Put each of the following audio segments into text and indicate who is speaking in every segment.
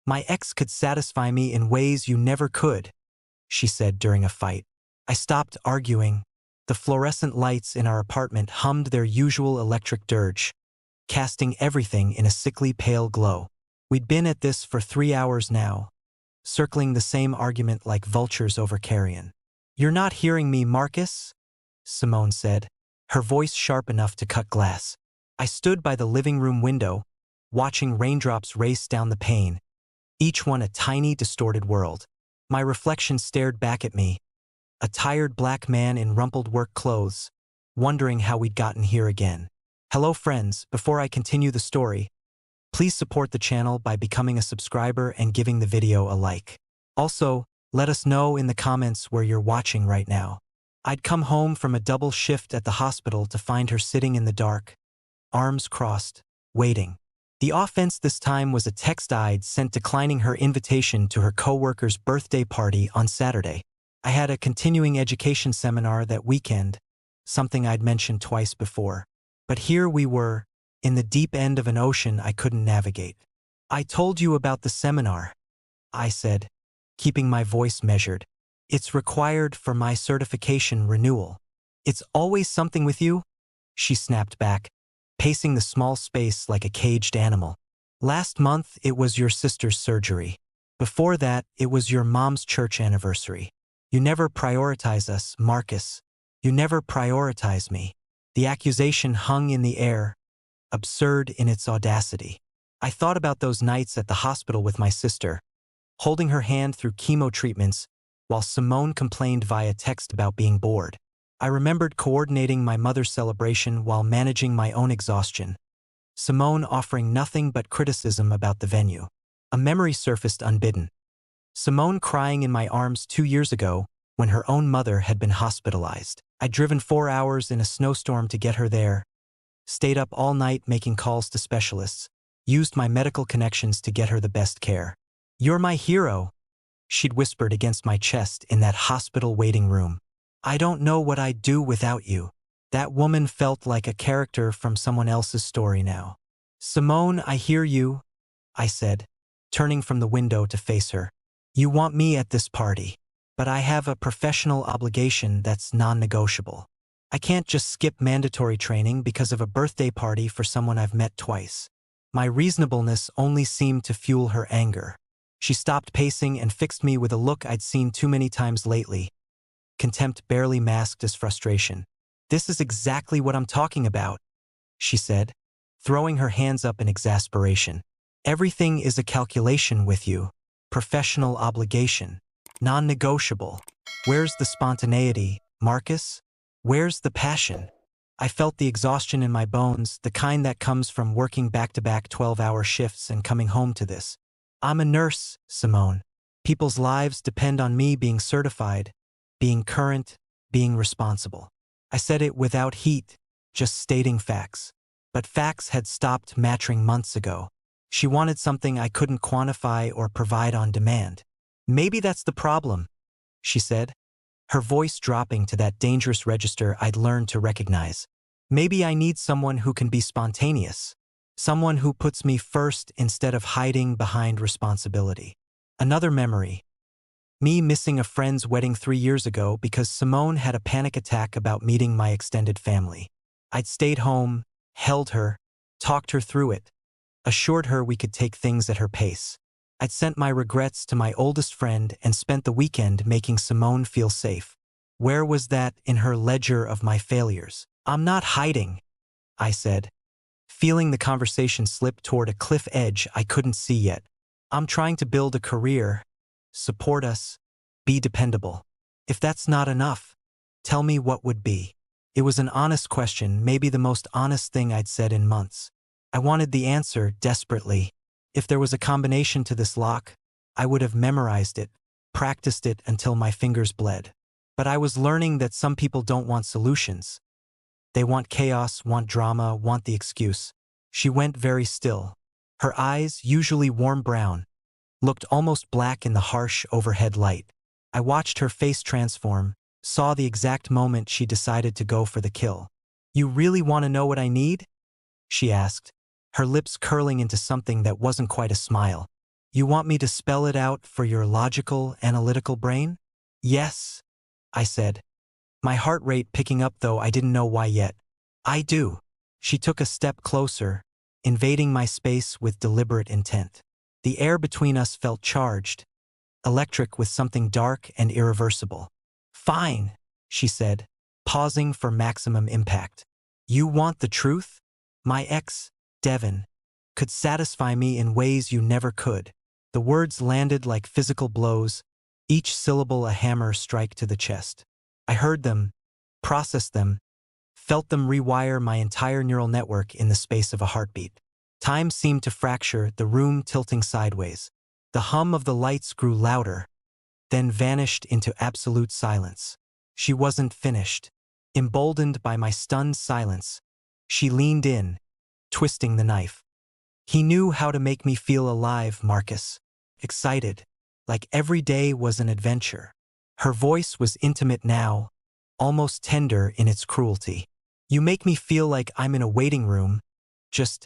Speaker 1: My ex could satisfy me in ways you never could, she said during a fight. I stopped arguing. The fluorescent lights in our apartment hummed their usual electric dirge, casting everything in a sickly pale glow. We'd been at this for 3 hours now, circling the same argument like vultures over carrion. You're not hearing me, Marcus? Simone said, her voice sharp enough to cut glass. I stood by the living room window, watching raindrops race down the pane, each one a tiny, distorted world. My reflection stared back at me, a tired black man in rumpled work clothes, wondering how we'd gotten here again. Hello friends, before I continue the story, please support the channel by becoming a subscriber and giving the video a like. Also, let us know in the comments where you're watching right now. I'd come home from a double shift at the hospital to find her sitting in the dark, arms crossed, waiting. The offense this time was a text I'd sent declining her invitation to her coworker's birthday party on Saturday. I had a continuing education seminar that weekend, something I'd mentioned twice before. But here we were, in the deep end of an ocean I couldn't navigate. I told you about the seminar, I said, keeping my voice measured. It's required for my certification renewal. It's always something with you? She snapped back, pacing the small space like a caged animal. Last month it was your sister's surgery. Before that, it was your mom's church anniversary. You never prioritize us, Marcus. You never prioritize me. The accusation hung in the air, absurd in its audacity. I thought about those nights at the hospital with my sister, holding her hand through chemo treatments while Simone complained via text about being bored. I remembered coordinating my mother's celebration while managing my own exhaustion. Simone offering nothing but criticism about the venue. A memory surfaced unbidden. Simone crying in my arms 2 years ago when her own mother had been hospitalized. I'd driven 4 hours in a snowstorm to get her there, stayed up all night making calls to specialists, used my medical connections to get her the best care. You're my hero, she'd whispered against my chest in that hospital waiting room. I don't know what I'd do without you. That woman felt like a character from someone else's story now. Simone, I hear you, I said, turning from the window to face her. You want me at this party, but I have a professional obligation that's non-negotiable. I can't just skip mandatory training because of a birthday party for someone I've met twice. My reasonableness only seemed to fuel her anger. She stopped pacing and fixed me with a look I'd seen too many times lately. Contempt barely masked as frustration. This is exactly what I'm talking about, she said, throwing her hands up in exasperation. Everything is a calculation with you. Professional obligation. Non-negotiable. Where's the spontaneity, Marcus? Where's the passion? I felt the exhaustion in my bones, the kind that comes from working back-to-back 12-hour shifts and coming home to this. I'm a nurse, Simone. People's lives depend on me being certified, being current, being responsible. I said it without heat, just stating facts. But facts had stopped matching months ago. She wanted something I couldn't quantify or provide on demand. Maybe that's the problem, she said, her voice dropping to that dangerous register I'd learned to recognize. Maybe I need someone who can be spontaneous. Someone who puts me first instead of hiding behind responsibility. Another memory. Me missing a friend's wedding 3 years ago because Simone had a panic attack about meeting my extended family. I'd stayed home, held her, talked her through it, assured her we could take things at her pace. I'd sent my regrets to my oldest friend and spent the weekend making Simone feel safe. Where was that in her ledger of my failures? I'm not hiding, I said, feeling the conversation slip toward a cliff edge I couldn't see yet. I'm trying to build a career, support us, be dependable. If that's not enough, tell me what would be. It was an honest question, maybe the most honest thing I'd said in months. I wanted the answer desperately. If there was a combination to this lock, I would have memorized it, practiced it until my fingers bled. But I was learning that some people don't want solutions. They want chaos, want drama, want the excuse. She went very still. Her eyes, usually warm brown, looked almost black in the harsh overhead light. I watched her face transform, saw the exact moment she decided to go for the kill. You really want to know what I need? She asked, her lips curling into something that wasn't quite a smile. You want me to spell it out for your logical, analytical brain? Yes, I said, my heart rate picking up though I didn't know why yet. I do. She took a step closer, invading my space with deliberate intent. The air between us felt charged, electric with something dark and irreversible. Fine, she said, pausing for maximum impact. You want the truth? My ex, Devon, could satisfy me in ways you never could. The words landed like physical blows, each syllable a hammer strike to the chest. I heard them, processed them, felt them rewire my entire neural network in the space of a heartbeat. Time seemed to fracture, the room tilting sideways. The hum of the lights grew louder, then vanished into absolute silence. She wasn't finished. Emboldened by my stunned silence, she leaned in, twisting the knife. He knew how to make me feel alive, Marcus. Excited, like every day was an adventure. Her voice was intimate now, almost tender in its cruelty. You make me feel like I'm in a waiting room, just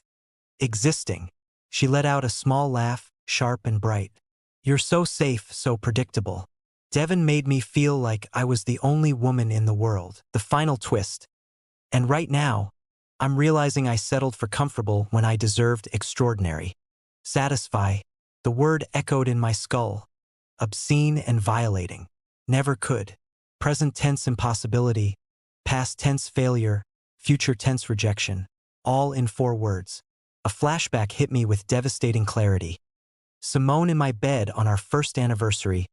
Speaker 1: existing. She let out a small laugh, sharp and bright. You're so safe, so predictable. Devon made me feel like I was the only woman in the world. The final twist. And right now, I'm realizing I settled for comfortable when I deserved extraordinary. Satisfy. The word echoed in my skull. Obscene and violating. Never could. Present tense impossibility. Past tense failure. Future tense rejection. All in 4 words. A flashback hit me with devastating clarity. Simone in my bed on our first anniversary.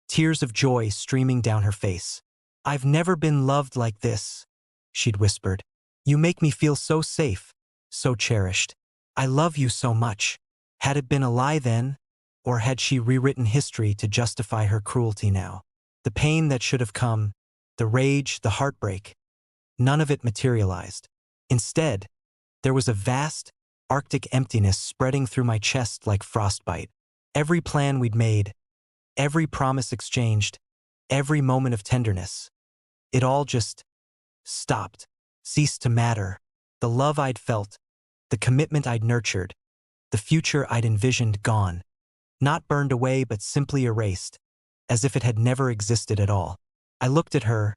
Speaker 1: Tears of joy streaming down her face. I've never been loved like this, she'd whispered. You make me feel so safe, so cherished. I love you so much. Had it been a lie then, or had she rewritten history to justify her cruelty now? The pain that should have come, the rage, the heartbreak, none of it materialized. Instead, there was a vast, arctic emptiness spreading through my chest like frostbite. Every plan we'd made, every promise exchanged, every moment of tenderness, it all just stopped, ceased to matter. The love I'd felt, the commitment I'd nurtured, the future I'd envisioned gone. Not burned away but simply erased, as if it had never existed at all. I looked at her,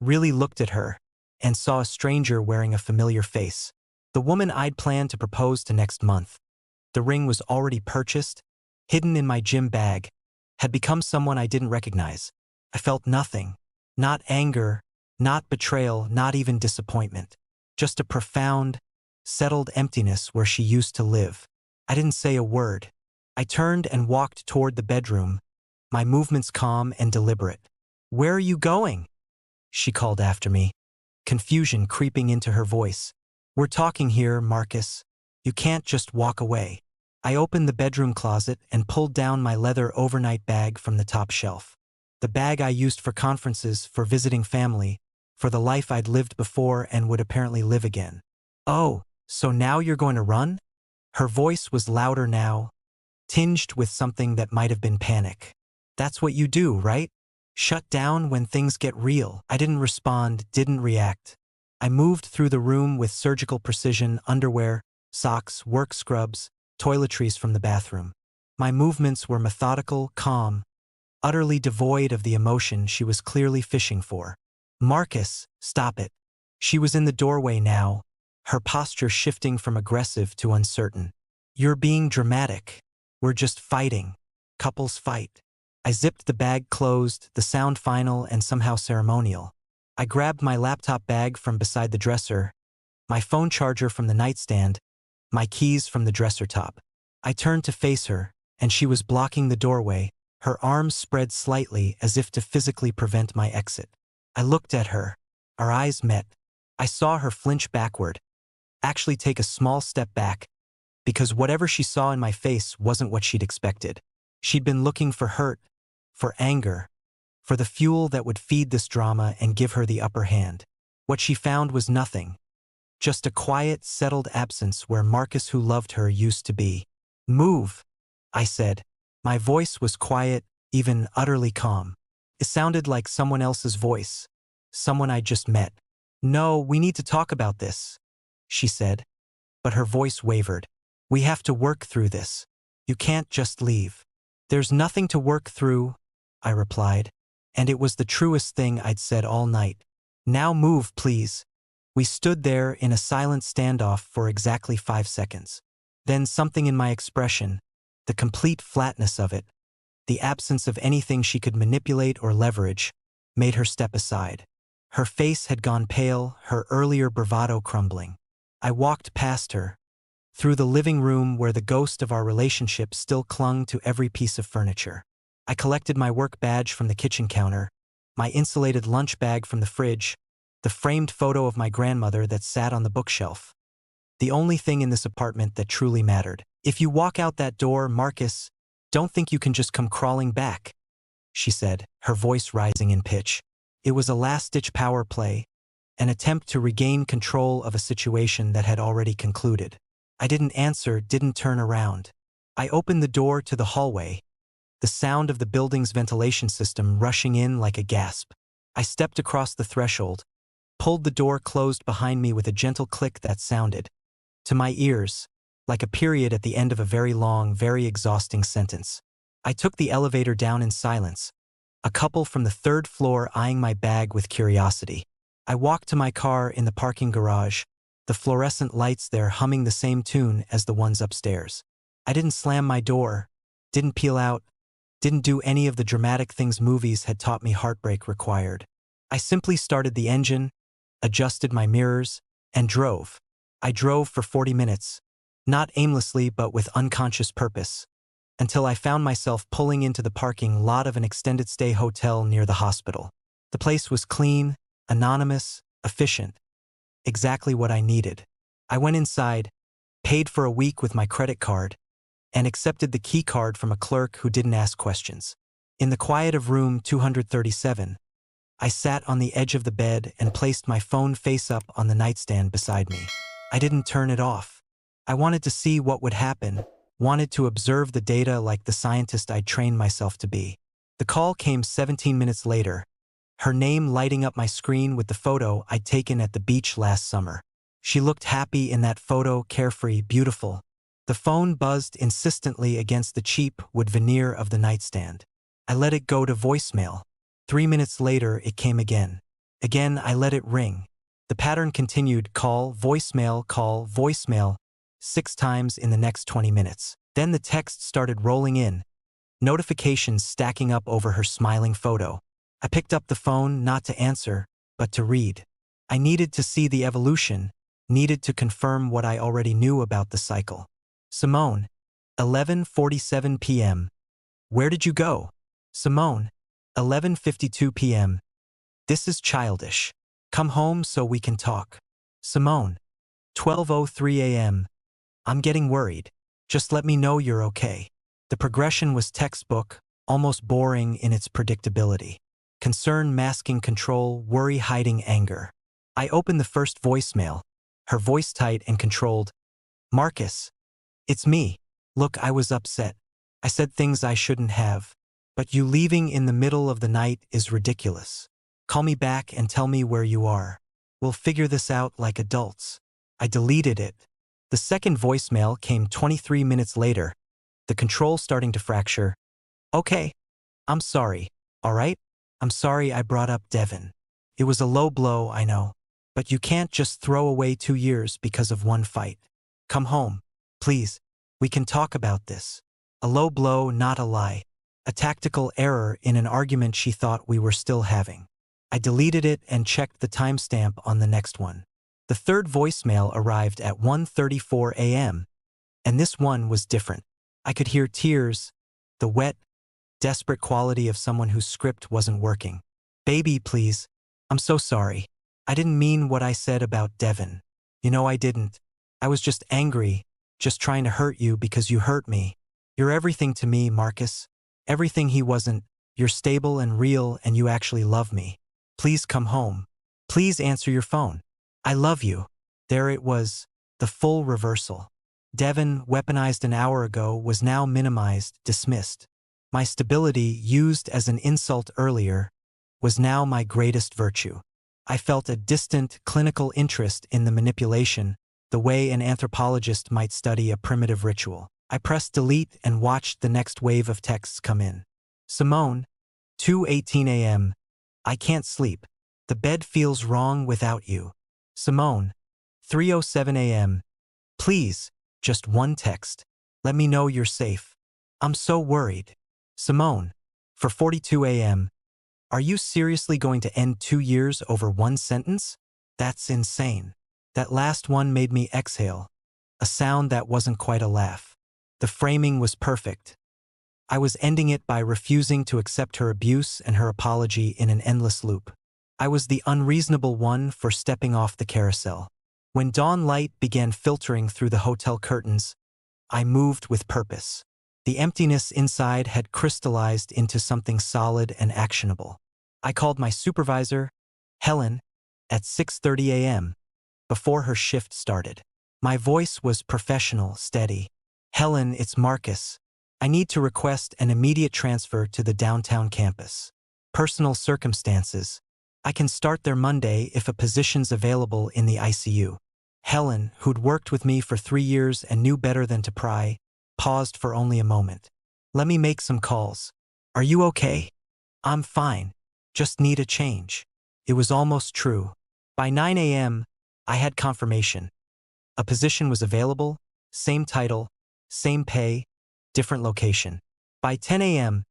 Speaker 1: really looked at her, and saw a stranger wearing a familiar face. The woman I'd planned to propose to next month. The ring was already purchased, hidden in my gym bag, had become someone I didn't recognize. I felt nothing. Not anger, not betrayal, not even disappointment. Just a profound, settled emptiness where she used to live. I didn't say a word. I turned and walked toward the bedroom, my movements calm and deliberate. Where are you going? She called after me, confusion creeping into her voice. We're talking here, Marcus. You can't just walk away. I opened the bedroom closet and pulled down my leather overnight bag from the top shelf. The bag I used for conferences, for visiting family, for the life I'd lived before and would apparently live again. Oh, so now you're going to run? Her voice was louder now, tinged with something that might have been panic. That's what you do, right? Shut down when things get real. I didn't respond, didn't react. I moved through the room with surgical precision, underwear, socks, work scrubs, toiletries from the bathroom. My movements were methodical, calm, utterly devoid of the emotion she was clearly fishing for. Marcus, stop it. She was in the doorway now, her posture shifting from aggressive to uncertain. You're being dramatic. We're just fighting. Couples fight. I zipped the bag closed, the sound final and somehow ceremonial. I grabbed my laptop bag from beside the dresser, my phone charger from the nightstand, my keys from the dresser top. I turned to face her, and she was blocking the doorway, her arms spread slightly as if to physically prevent my exit. I looked at her. Our eyes met. I saw her flinch backward, actually take a small step back, because whatever she saw in my face wasn't what she'd expected. She'd been looking for hurt, for anger, for the fuel that would feed this drama and give her the upper hand. What she found was nothing. Just a quiet, settled absence where Marcus who loved her used to be. Move, I said. My voice was quiet, even utterly calm. It sounded like someone else's voice, someone I'd just met. No, we need to talk about this, she said, but her voice wavered. We have to work through this. You can't just leave. There's nothing to work through, I replied, and it was the truest thing I'd said all night. Now move, please. We stood there in a silent standoff for exactly 5 seconds. Then something in my expression, the complete flatness of it, the absence of anything she could manipulate or leverage, made her step aside. Her face had gone pale, her earlier bravado crumbling. I walked past her, through the living room where the ghost of our relationship still clung to every piece of furniture. I collected my work badge from the kitchen counter, my insulated lunch bag from the fridge, the framed photo of my grandmother that sat on the bookshelf. The only thing in this apartment that truly mattered. If you walk out that door, Marcus, don't think you can just come crawling back, she said, her voice rising in pitch. It was a last-ditch power play, an attempt to regain control of a situation that had already concluded. I didn't answer, didn't turn around. I opened the door to the hallway, the sound of the building's ventilation system rushing in like a gasp. I stepped across the threshold, pulled the door closed behind me with a gentle click that sounded, to my ears, like a period at the end of a very long, very exhausting sentence. I took the elevator down in silence, a couple from the 3rd floor eyeing my bag with curiosity. I walked to my car in the parking garage, the fluorescent lights there humming the same tune as the ones upstairs. I didn't slam my door, didn't peel out, didn't do any of the dramatic things movies had taught me heartbreak required. I simply started the engine, adjusted my mirrors, and drove. I drove for 40 minutes, not aimlessly but with unconscious purpose, until I found myself pulling into the parking lot of an extended stay hotel near the hospital. The place was clean, anonymous, efficient. Exactly what I needed. I went inside, paid for a week with my credit card, and accepted the key card from a clerk who didn't ask questions. In the quiet of room 237, I sat on the edge of the bed and placed my phone face up on the nightstand beside me. I didn't turn it off. I wanted to see what would happen, wanted to observe the data like the scientist I'd trained myself to be. The call came 17 minutes later, her name lighting up my screen with the photo I'd taken at the beach last summer. She looked happy in that photo, carefree, beautiful. The phone buzzed insistently against the cheap wood veneer of the nightstand. I let it go to voicemail. 3 minutes later, it came again. Again, I let it ring. The pattern continued, call, voicemail, 6 times in the next 20 minutes. Then the text started rolling in, notifications stacking up over her smiling photo. I picked up the phone not to answer, but to read. I needed to see the evolution, needed to confirm what I already knew about the cycle. Simone, 11:47 p.m. Where did you go? Simone, 11:52 p.m. This is childish. Come home so we can talk. Simone, 12:03 a.m. I'm getting worried. Just let me know you're okay. The progression was textbook, almost boring in its predictability. Concern masking control, worry hiding anger. I opened the first voicemail, her voice tight and controlled. Marcus, it's me. Look, I was upset. I said things I shouldn't have. But you leaving in the middle of the night is ridiculous. Call me back and tell me where you are. We'll figure this out like adults. I deleted it. The second voicemail came 23 minutes later, the control starting to fracture. Okay. I'm sorry, all right? I'm sorry I brought up Devin. It was a low blow, I know. But you can't just throw away 2 years because of one fight. Come home, please. We can talk about this. A low blow, not a lie. A tactical error in an argument she thought we were still having. I deleted it and checked the timestamp on the next one. The third voicemail arrived at 1:34 a.m., and this one was different. I could hear tears, the wet, desperate quality of someone whose script wasn't working. Baby, please. I'm so sorry. I didn't mean what I said about Devin. You know I didn't. I was just angry, just trying to hurt you because you hurt me. You're everything to me, Marcus. Everything he wasn't. You're stable and real and you actually love me. Please come home. Please answer your phone. I love you. There it was, the full reversal. Devin, weaponized an hour ago, was now minimized, dismissed. My stability, used as an insult earlier, was now my greatest virtue. I felt a distant, clinical interest in the manipulation, the way an anthropologist might study a primitive ritual. I pressed delete and watched the next wave of texts come in. Simone, 2:18 a.m. I can't sleep. The bed feels wrong without you. Simone, 3:07 a.m. Please, just one text. Let me know you're safe. I'm so worried. Simone, 4:42 a.m. Are you seriously going to end 2 years over one sentence? That's insane. That last one made me exhale. A sound that wasn't quite a laugh. The framing was perfect. I was ending it by refusing to accept her abuse and her apology in an endless loop. I was the unreasonable one for stepping off the carousel. When dawn light began filtering through the hotel curtains, I moved with purpose. The emptiness inside had crystallized into something solid and actionable. I called my supervisor, Helen, at 6:30 a.m. before her shift started. My voice was professional, steady. Helen, it's Marcus. I need to request an immediate transfer to the downtown campus. Personal circumstances. I can start there Monday if a position's available in the ICU. Helen, who'd worked with me for 3 years and knew better than to pry, paused for only a moment. Let me make some calls. Are you okay? I'm fine. Just need a change. It was almost true. By 9 a.m., I had confirmation. A position was available, same title, same pay, different location. By 10 a.m.,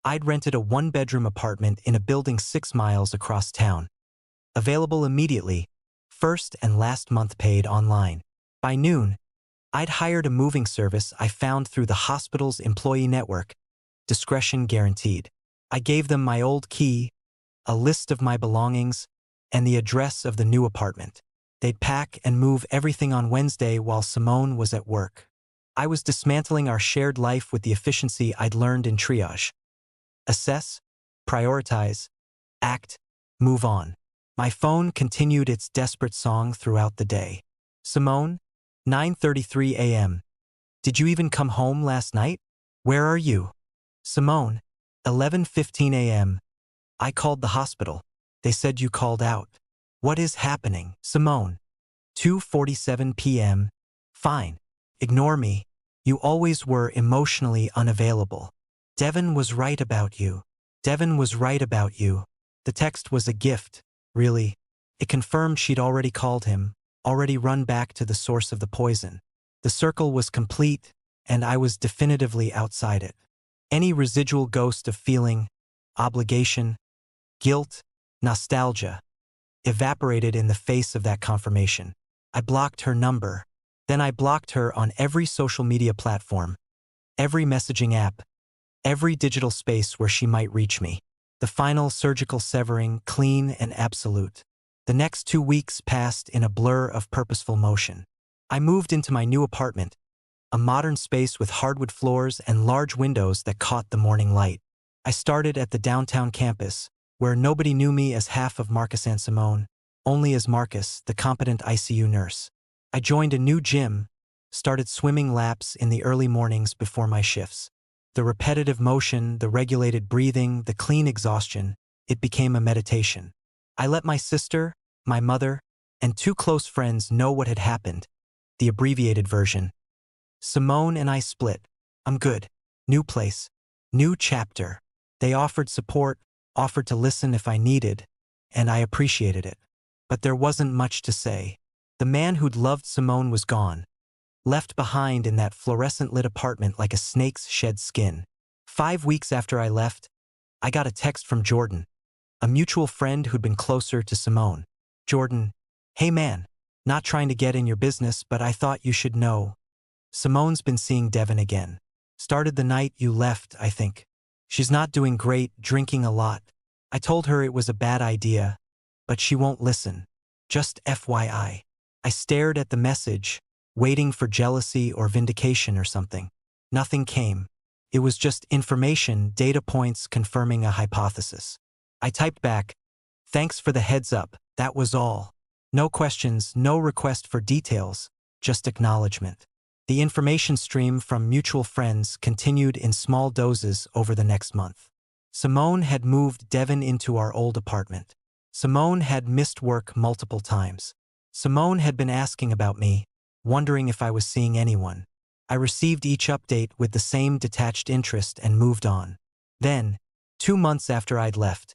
Speaker 1: I'd rented a 1-bedroom apartment in a building 6 miles across town. Available immediately, first and last month paid online. By noon, I'd hired a moving service I found through the hospital's employee network, discretion guaranteed. I gave them my old key, a list of my belongings, and the address of the new apartment. They'd pack and move everything on Wednesday while Simone was at work. I was dismantling our shared life with the efficiency I'd learned in triage. Assess, prioritize, act, move on. My phone continued its desperate song throughout the day. Simone, 9:33 a.m. Did you even come home last night? Where are you? Simone, 11:15 a.m. I called the hospital. They said you called out. What is happening? Simone, 2:47 p.m. Fine. Ignore me. You always were emotionally unavailable. Devin was right about you. Devin was right about you. The text was a gift, really. It confirmed she'd already called him, already run back to the source of the poison. The circle was complete, and I was definitively outside it. Any residual ghost of feeling, obligation, guilt, nostalgia, evaporated in the face of that confirmation. I blocked her number. Then I blocked her on every social media platform, every messaging app, every digital space where she might reach me. The final surgical severing, clean and absolute. The next 2 weeks passed in a blur of purposeful motion. I moved into my new apartment, a modern space with hardwood floors and large windows that caught the morning light. I started at the downtown campus, where nobody knew me as half of Marcus and Simone, only as Marcus, the competent ICU nurse. I joined a new gym, started swimming laps in the early mornings before my shifts. The repetitive motion, the regulated breathing, the clean exhaustion, it became a meditation. I let my sister, my mother, and 2 close friends know what had happened, the abbreviated version. Simone and I split. I'm good. New place. New chapter. They offered support, offered to listen if I needed, and I appreciated it. But there wasn't much to say. The man who'd loved Simone was gone, left behind in that fluorescent-lit apartment like a snake's shed skin. 5 weeks after I left, I got a text from Jordan, a mutual friend who'd been closer to Simone. Jordan, hey man, not trying to get in your business, but I thought you should know. Simone's been seeing Devin again. Started the night you left, I think. She's not doing great, drinking a lot. I told her it was a bad idea, but she won't listen. Just FYI. I stared at the message, waiting for jealousy or vindication or something. Nothing came. It was just information, data points confirming a hypothesis. I typed back, thanks for the heads up, that was all. No questions, no request for details, just acknowledgement. The information stream from mutual friends continued in small doses over the next month. Simone had moved Devin into our old apartment. Simone had missed work multiple times. Simone had been asking about me, wondering if I was seeing anyone. I received each update with the same detached interest and moved on. Then, 2 months after I'd left,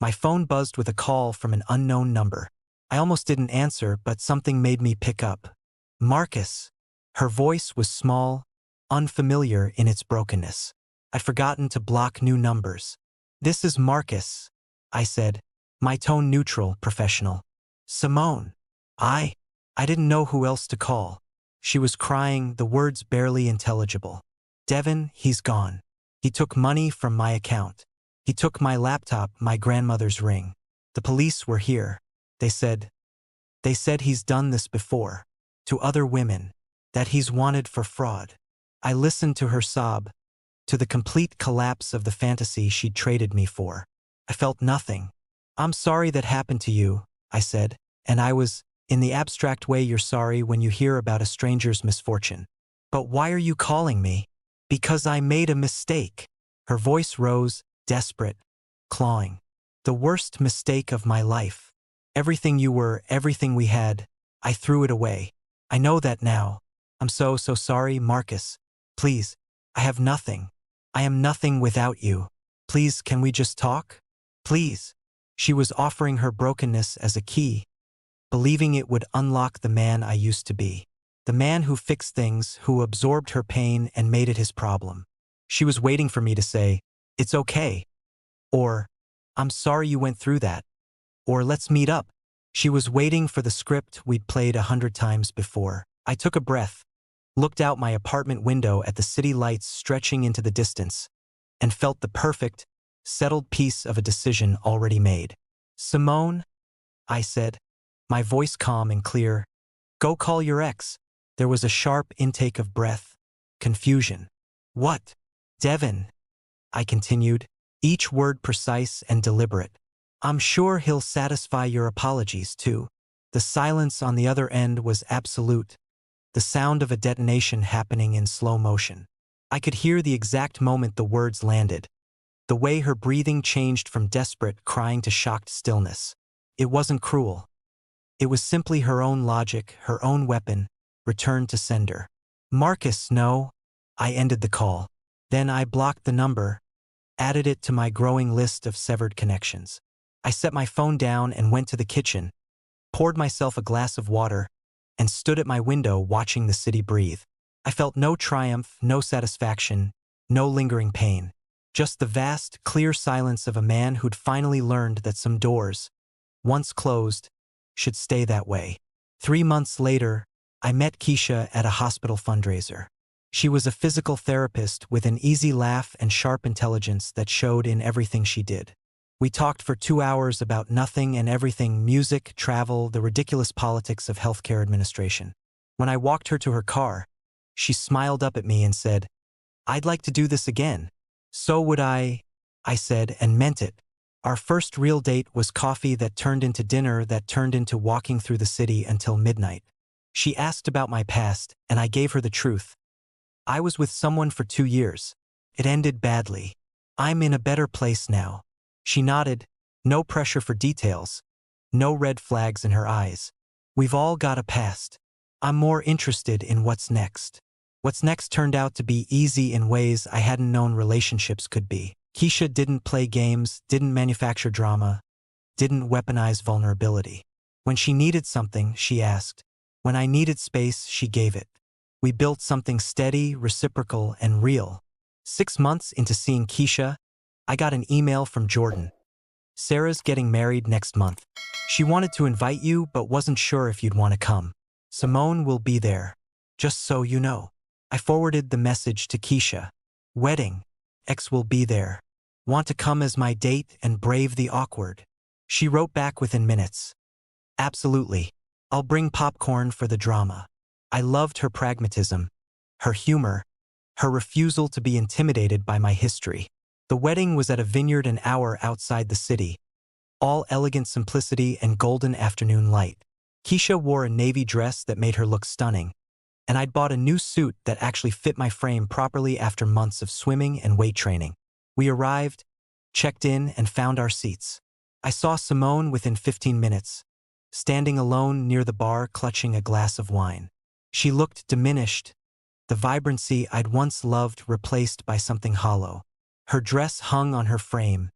Speaker 1: my phone buzzed with a call from an unknown number. I almost didn't answer, but something made me pick up. Marcus. Her voice was small, unfamiliar in its brokenness. I'd forgotten to block new numbers. "This is Marcus," I said, my tone neutral, professional. "Simone." I didn't know who else to call. She was crying, the words barely intelligible. "Devin, he's gone. He took money from my account. He took my laptop, my grandmother's ring. The police were here. They said he's done this before. To other women. That he's wanted for fraud." I listened to her sob, to the complete collapse of the fantasy she'd traded me for. I felt nothing. "I'm sorry that happened to you," I said, and I was, in the abstract way you're sorry when you hear about a stranger's misfortune. "But why are you calling me?" "Because I made a mistake." Her voice rose, desperate, clawing. "The worst mistake of my life. Everything you were, everything we had, I threw it away. I know that now. I'm so sorry, Marcus. Please, I have nothing. I am nothing without you. Please, can we just talk? Please." She was offering her brokenness as a key, believing it would unlock the man I used to be. The man who fixed things, who absorbed her pain and made it his problem. She was waiting for me to say, "It's okay." Or, "I'm sorry you went through that." Or, "Let's meet up." She was waiting for the script we'd played 100 times before. I took a breath, looked out my apartment window at the city lights stretching into the distance, and felt the perfect, settled peace of a decision already made. "Simone," I said, my voice calm and clear, "go call your ex." There was a sharp intake of breath, confusion. "What?" "Devin," I continued, each word precise and deliberate. "I'm sure he'll satisfy your apologies, too." The silence on the other end was absolute, the sound of a detonation happening in slow motion. I could hear the exact moment the words landed, the way her breathing changed from desperate crying to shocked stillness. It wasn't cruel. It was simply her own logic, her own weapon, returned to sender. "Marcus, no." I ended the call. Then I blocked the number, added it to my growing list of severed connections. I set my phone down and went to the kitchen, poured myself a glass of water, and stood at my window watching the city breathe. I felt no triumph, no satisfaction, no lingering pain. Just the vast, clear silence of a man who'd finally learned that some doors, once closed, should stay that way. 3 months later, I met Keisha at a hospital fundraiser. She was a physical therapist with an easy laugh and sharp intelligence that showed in everything she did. We talked for 2 hours about nothing and everything: music, travel, the ridiculous politics of healthcare administration. When I walked her to her car, she smiled up at me and said, "I'd like to do this again." "So would I said, and meant it. Our first real date was coffee that turned into dinner that turned into walking through the city until midnight. She asked about my past, and I gave her the truth. I was with someone for 2 years. It ended badly. I'm in a better place now. She nodded, no pressure for details, no red flags in her eyes. We've all got a past. I'm more interested in what's next. What's next turned out to be easy in ways I hadn't known relationships could be. Keisha didn't play games, didn't manufacture drama, didn't weaponize vulnerability. When she needed something, she asked. When I needed space, she gave it. We built something steady, reciprocal, and real. 6 months into seeing Keisha, I got an email from Jordan. "Sarah's getting married next month. She wanted to invite you, but wasn't sure if you'd want to come. Simone will be there. Just so you know." I forwarded the message to Keisha. "Wedding. Ex will be there. Want to come as my date and brave the awkward?" She wrote back within minutes. "Absolutely. I'll bring popcorn for the drama." I loved her pragmatism, her humor, her refusal to be intimidated by my history. The wedding was at a vineyard an hour outside the city, all elegant simplicity and golden afternoon light. Keisha wore a navy dress that made her look stunning, and I'd bought a new suit that actually fit my frame properly after months of swimming and weight training. We arrived, checked in, and found our seats. I saw Simone within 15 minutes, standing alone near the bar clutching a glass of wine. She looked diminished, the vibrancy I'd once loved replaced by something hollow. Her dress hung on her frame,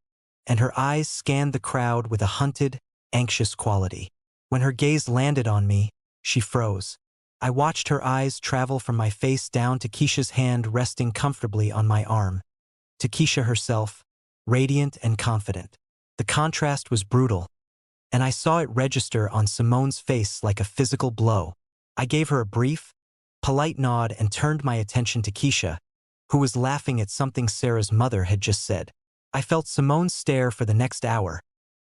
Speaker 1: and her eyes scanned the crowd with a hunted, anxious quality. When her gaze landed on me, she froze. I watched her eyes travel from my face down to Keisha's hand resting comfortably on my arm. To Keisha herself, radiant and confident. The contrast was brutal, and I saw it register on Simone's face like a physical blow. I gave her a brief, polite nod and turned my attention to Keisha, who was laughing at something Sarah's mother had just said. I felt Simone's stare for the next hour,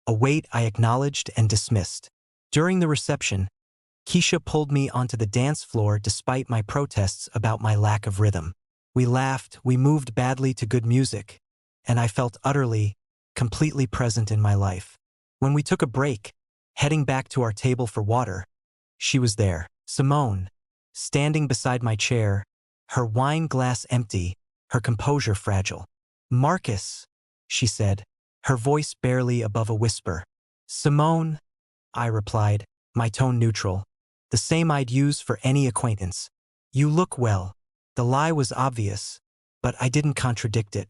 Speaker 1: a weight I acknowledged and dismissed. During the reception, Keisha pulled me onto the dance floor despite my protests about my lack of rhythm. We laughed, we moved badly to good music, and I felt utterly, completely present in my life. When we took a break, heading back to our table for water, she was there, Simone, standing beside my chair, her wine glass empty, her composure fragile. "Marcus," she said, her voice barely above a whisper. "Simone," I replied, my tone neutral, the same I'd use for any acquaintance. "You look well." The lie was obvious, but I didn't contradict it.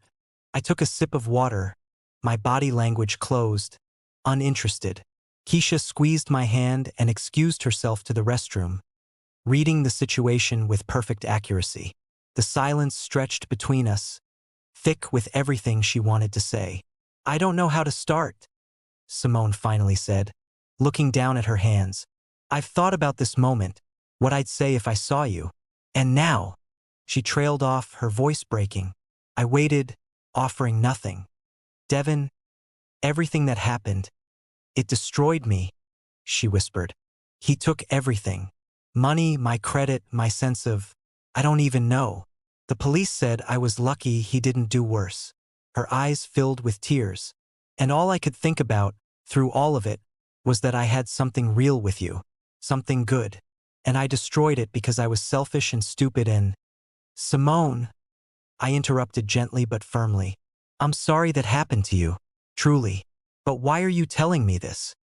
Speaker 1: I took a sip of water, my body language closed, uninterested. Keisha squeezed my hand and excused herself to the restroom, reading the situation with perfect accuracy. The silence stretched between us, thick with everything she wanted to say. "I don't know how to start," Simone finally said, looking down at her hands. "I've thought about this moment, what I'd say if I saw you. And now," she trailed off, her voice breaking. I waited, offering nothing. "Devin, everything that happened, it destroyed me," she whispered. "He took everything. Money, my credit, my sense of, I don't even know. The police said I was lucky he didn't do worse." Her eyes filled with tears. "And all I could think about, through all of it, was that I had something real with you. Something good. And I destroyed it because I was selfish and stupid and—" "Simone," I interrupted gently but firmly. "I'm sorry that happened to you. Truly. But why are you telling me this?"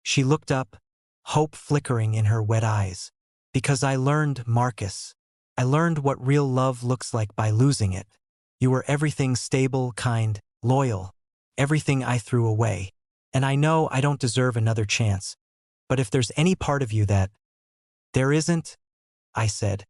Speaker 1: She looked up, hope flickering in her wet eyes. "Because I learned, Marcus. I learned what real love looks like by losing it. You were everything stable, kind, loyal. Everything I threw away. And I know I don't deserve another chance. But if there's any part of you that—" "There isn't," I said,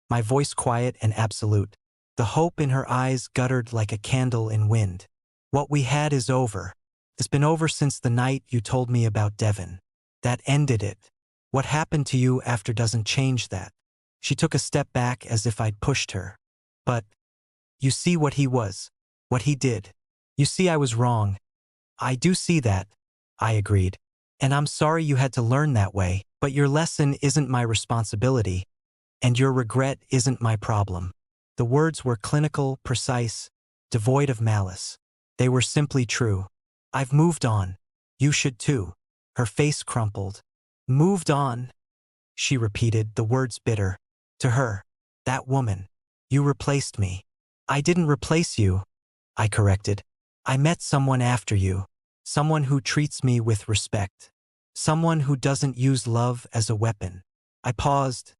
Speaker 1: my voice quiet and absolute. The hope in her eyes guttered like a candle in wind. "What we had is over. It's been over since the night you told me about Devin. That ended it. What happened to you after doesn't change that." She took a step back as if I'd pushed her. "But you see what he was, what he did. You see I was wrong." "I do see that," I agreed. "And I'm sorry you had to learn that way, but your lesson isn't my responsibility, and your regret isn't my problem." The words were clinical, precise, devoid of malice. They were simply true. "I've moved on. You should too." Her face crumpled. "Moved on," she repeated, the words bitter. "To her, that woman. You replaced me." "I didn't replace you," I corrected. "I met someone after you. Someone who treats me with respect. Someone who doesn't use love as a weapon." I paused,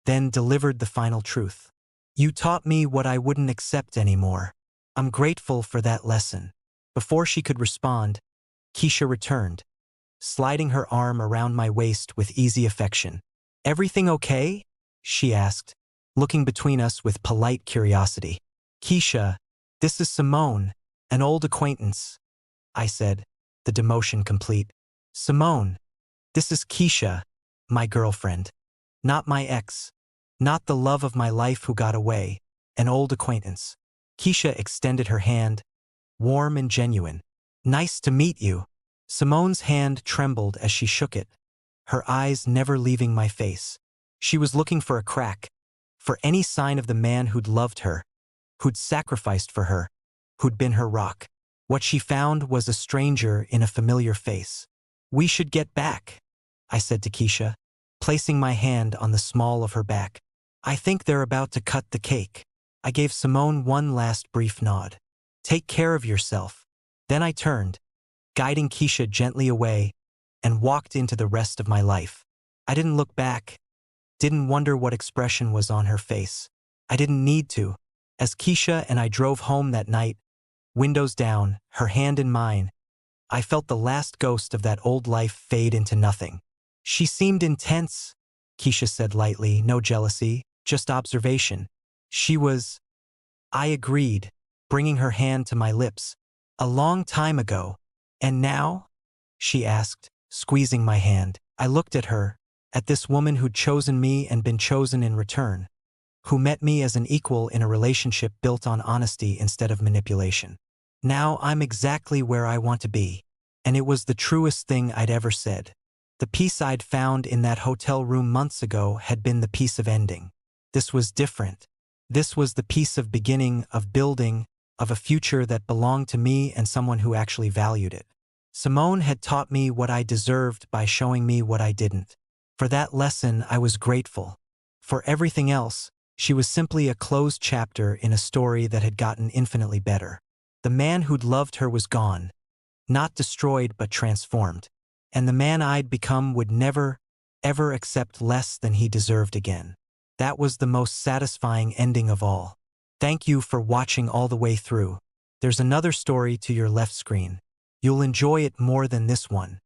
Speaker 1: then delivered the final truth. "You taught me what I wouldn't accept anymore. I'm grateful for that lesson." Before she could respond, Keisha returned, sliding her arm around my waist with easy affection. "Everything okay?" she asked, looking between us with polite curiosity. "Keisha, this is Simone, an old acquaintance," I said, the demotion complete. "Simone, this is Keisha, my girlfriend. Not my ex. Not the love of my life who got away, an old acquaintance." Keisha extended her hand, warm and genuine. "Nice to meet you." Simone's hand trembled as she shook it, her eyes never leaving my face. She was looking for a crack, for any sign of the man who'd loved her, who'd sacrificed for her, who'd been her rock. What she found was a stranger in a familiar face. "We should get back," I said to Keisha, placing my hand on the small of her back. "I think they're about to cut the cake." I gave Simone one last brief nod. "Take care of yourself." Then I turned, guiding Keisha gently away, and walked into the rest of my life. I didn't look back, didn't wonder what expression was on her face. I didn't need to. As Keisha and I drove home that night, windows down, her hand in mine, I felt the last ghost of that old life fade into nothing. She seemed intense, Keisha said lightly, no jealousy, just observation. She was… I agreed, bringing her hand to my lips. A long time ago. And now? She asked, squeezing my hand. I looked at her, at this woman who'd chosen me and been chosen in return, who met me as an equal in a relationship built on honesty instead of manipulation. Now I'm exactly where I want to be. And it was the truest thing I'd ever said. The peace I'd found in that hotel room months ago had been the peace of ending. This was different. This was the peace of beginning, of building, of a future that belonged to me and someone who actually valued it. Simone had taught me what I deserved by showing me what I didn't. For that lesson, I was grateful. For everything else, she was simply a closed chapter in a story that had gotten infinitely better. The man who'd loved her was gone. Not destroyed but transformed. And the man I'd become would never, ever accept less than he deserved again. That was the most satisfying ending of all. Thank you for watching all the way through. There's another story to your left screen. You'll enjoy it more than this one.